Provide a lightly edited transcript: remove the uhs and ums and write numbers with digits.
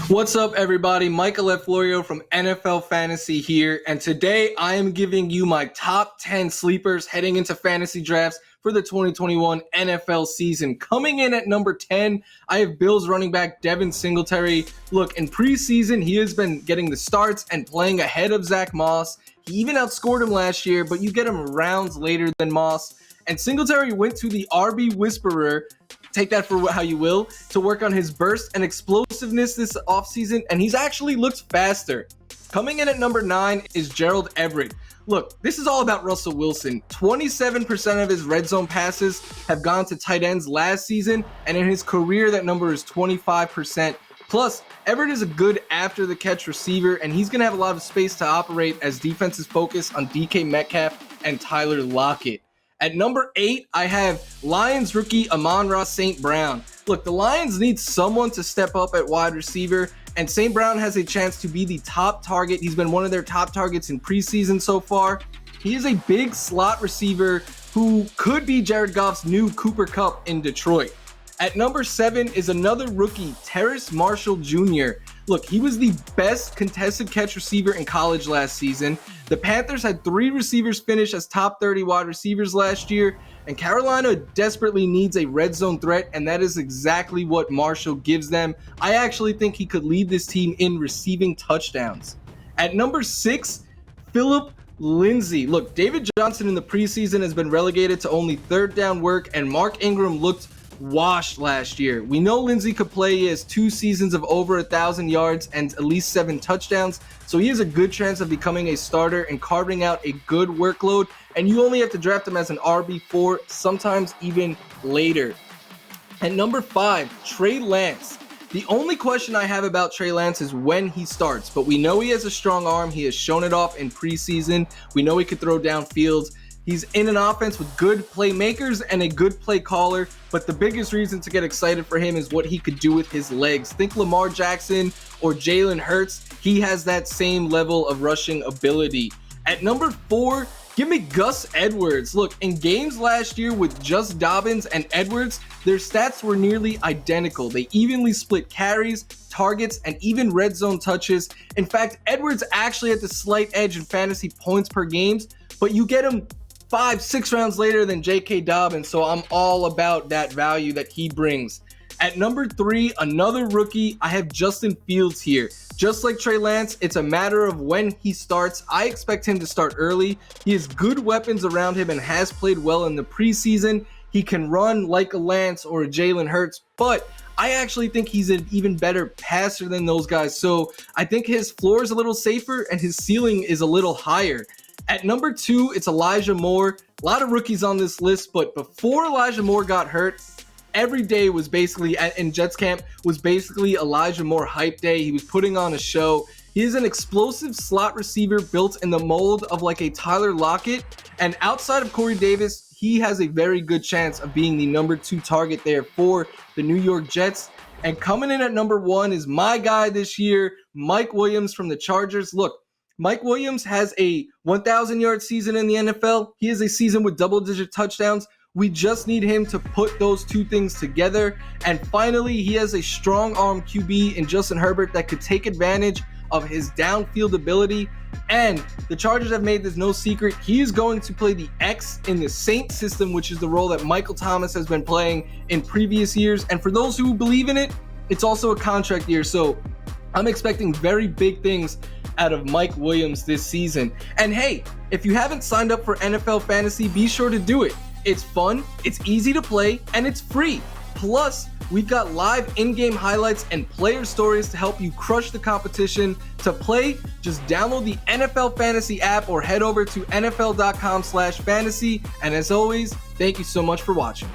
What's up, everybody? Michael F. Florio from NFL Fantasy here, and today I am giving you my top 10 sleepers heading into fantasy drafts for the 2021 NFL season. Coming in at number 10, I have Bills running back Devin Singletary. Look, in preseason, he has been getting the starts and playing ahead of Zach Moss. He even outscored him last year, but you get him rounds later than Moss. And Singletary went to the RB Whisperer, take that for how you will, to work on his burst and explosiveness this offseason, and he's actually looked faster. Coming in at number 9 is Gerald Everett. Look, this is all about Russell Wilson. 27% of his red zone passes have gone to tight ends last season, and in his career, that number is 25%. Plus, Everett is a good after-the-catch receiver, and he's going to have a lot of space to operate as defenses focus on DK Metcalf and Tyler Lockett. At number 8, I have Lions rookie Amon-Ra St. Brown. Look, the Lions need someone to step up at wide receiver, and St. Brown has a chance to be the top target. He's been one of their top targets in preseason so far. He is a big slot receiver who could be Jared Goff's new Cooper Kupp in Detroit. At number 7 is another rookie, Terrace Marshall Jr. Look, he was the best contested catch receiver in college last season. The Panthers had 3 receivers finish as top 30 wide receivers last year, and Carolina desperately needs a red zone threat, and that is exactly what Marshall gives them. I actually think he could lead this team in receiving touchdowns. At number 6, Philip Lindsay. Look, David Johnson in the preseason has been relegated to only third down work, and Mark Ingram looked washed last year. We know Lindsay could play. He has 2 seasons of over 1,000 yards and at least 7 touchdowns, so he has a good chance of becoming a starter and carving out a good workload, and you only have to draft him as an RB4, sometimes even later. At number 5, Trey Lance. The only question I have about Trey Lance is when he starts, but we know he has a strong arm. He has shown it off in preseason. We know he could throw downfield. He's in an offense with good playmakers and a good play caller, but the biggest reason to get excited for him is what he could do with his legs. Think Lamar Jackson or Jalen Hurts. He has that same level of rushing ability. At number 4, give me Gus Edwards. Look, in games last year with just Dobbins and Edwards, their stats were nearly identical. They evenly split carries, targets, and even red zone touches. In fact, Edwards actually had the slight edge in fantasy points per games, but you get him 5-6 rounds later than J.K. Dobbins, so I'm all about that value that he brings. At number 3, another rookie, I have Justin Fields here. Just like Trey Lance, it's a matter of when he starts. I expect him to start early. He has good weapons around him and has played well in the preseason. He can run like a Lance or a Jalen Hurts, but I actually think he's an even better passer than those guys, so I think his floor is a little safer and his ceiling is a little higher. At number 2, it's Elijah Moore. A lot of rookies on this list, but before Elijah Moore got hurt, every day was basically, in Jets camp, was basically Elijah Moore hype day. He was putting on a show. He is an explosive slot receiver built in the mold of like a Tyler Lockett, and outside of Corey Davis, he has a very good chance of being the number 2 target there for the New York Jets. And coming in at number 1 is my guy this year, Mike Williams from the Chargers. Look, Mike Williams has a 1,000-yard season in the NFL. He has a season with double-digit touchdowns. We just need him to put those 2 things together. And finally, he has a strong arm QB in Justin Herbert that could take advantage of his downfield ability. And the Chargers have made this no secret. He is going to play the X in the Saints system, which is the role that Michael Thomas has been playing in previous years. And for those who believe in it, it's also a contract year. So I'm expecting very big things out of Mike Williams this season. And hey, if you haven't signed up for NFL Fantasy, be sure to do it. It's fun, it's easy to play, and it's free. Plus, we've got live in-game highlights and player stories to help you crush the competition. To play, just download the NFL Fantasy app or head over to nfl.com/fantasy. And as always, thank you so much for watching.